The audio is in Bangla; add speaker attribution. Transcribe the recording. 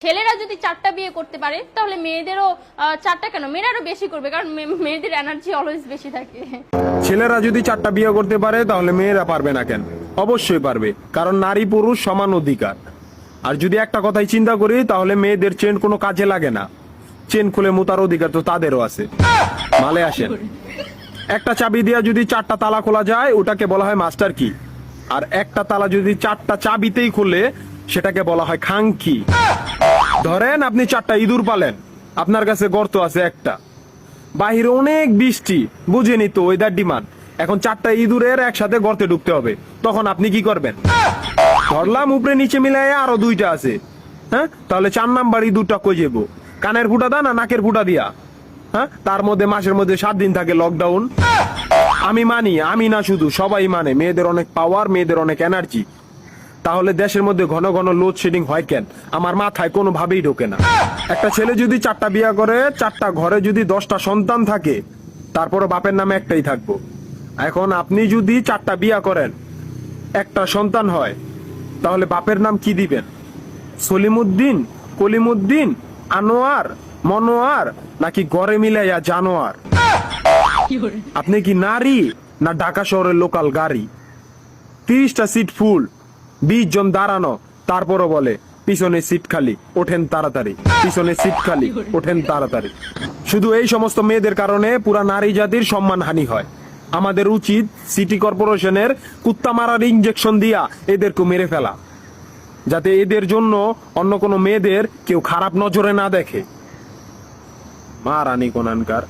Speaker 1: ছেলেরা যদি 4টা বিয়ে করতে পারে তাহলে মেয়েদেরও 4টা কেন, মেয়েরাও বেশি করবে, কারণ মেয়েদের এনার্জি অলওয়েজ বেশি থাকে।
Speaker 2: ছেলেরা যদি 4টা বিয়ে করতে পারে তাহলে মেয়েরা পারবে না কেন? অবশ্যই পারবে, কারণ নারী পুরুষ সমান অধিকার। আর যদি একটা কথাই চিন্তা করি তাহলে মেয়েদের চেন কোনো কাজে লাগে না, চেন খুলে মুতার অধিকার তো তাদেরও আছে। মালে আসেন, একটা চাবি দিয়া যদি 4টা তালা খোলা যায় ওটাকে বলা হয় মাস্টার কি, আর একটা তালা যদি 4টা চাবিতেই খুলে সেটাকে বলা হয় খাঙ্কি। ধরেন আপনি 4টা ইঁদুর পালেন, আপনার কাছে গর্ত আছে একটা, বাহিরে অনেক বৃষ্টি, বুঝেনি তো ওয়েদার ডিমান্ড, এখন 4টা ইঁদুরের একসাথে গর্তে ঢুকতে হবে, তখন আপনি কি করবেন? ধরলাম উপরে নিচে মিলাই আরো 2টা আছে, হ্যাঁ, তাহলে 4 নাম্বার ইঁদুরটা কই যাবো? কানের ফুটা দা না নাকের ফুটা দিয়া? হ্যাঁ, তার মধ্যে মাসের মধ্যে 7 দিন থাকে লকডাউন। আমি মানি, আমি না শুধু সবাই মানে মেয়েদের অনেক পাওয়ার, মেয়েদের অনেক এনার্জি। তাহলে দেশের মধ্যে ঘন ঘন লোডশেডিং হয় কেন? আমার মাথায় কোনোভাবেই ঢোকে না। একটা ছেলে যদি 4টা বিয়ে করে, 4টা ঘরে যদি 10টা সন্তান থাকে, তারপরে বাপের নামে একটাই থাকবো। এখন আপনি যদি 4টা বিয়ে করেন, একটা সন্তান হয়, তাহলে বাপের নাম কি দিবেন? সলিমুদ্দিন, কলিমুদ্দিন, আনোয়ার, মনোয়ার, নাকি গড়ে মিলাইয়া জানোয়ার? আপনি কি নারী না ঢাকা শহরের লোকাল গাড়ি? 30টা সিট ফুল, 20 জন দাঁড়ানো, তারপরও বলে পিছনে সিট খালি, ওঠেন তাড়াতাড়ি, পিছনে সিট খালি, ওঠেন তাড়াতাড়ি। শুধু এই সমস্ত মেয়েদের কারণে পুরা নারী জাতির সম্মানহানি হয়। আমাদের উচিত সিটি কর্পোরেশনের কুত্তা মারার ইঞ্জেকশন দিয়া এদেরকে মেরে ফেলা, যাতে এদের জন্য অন্য কোনো মেয়েদের কেউ খারাপ নজরে না দেখে। মা রানী কোনানকার।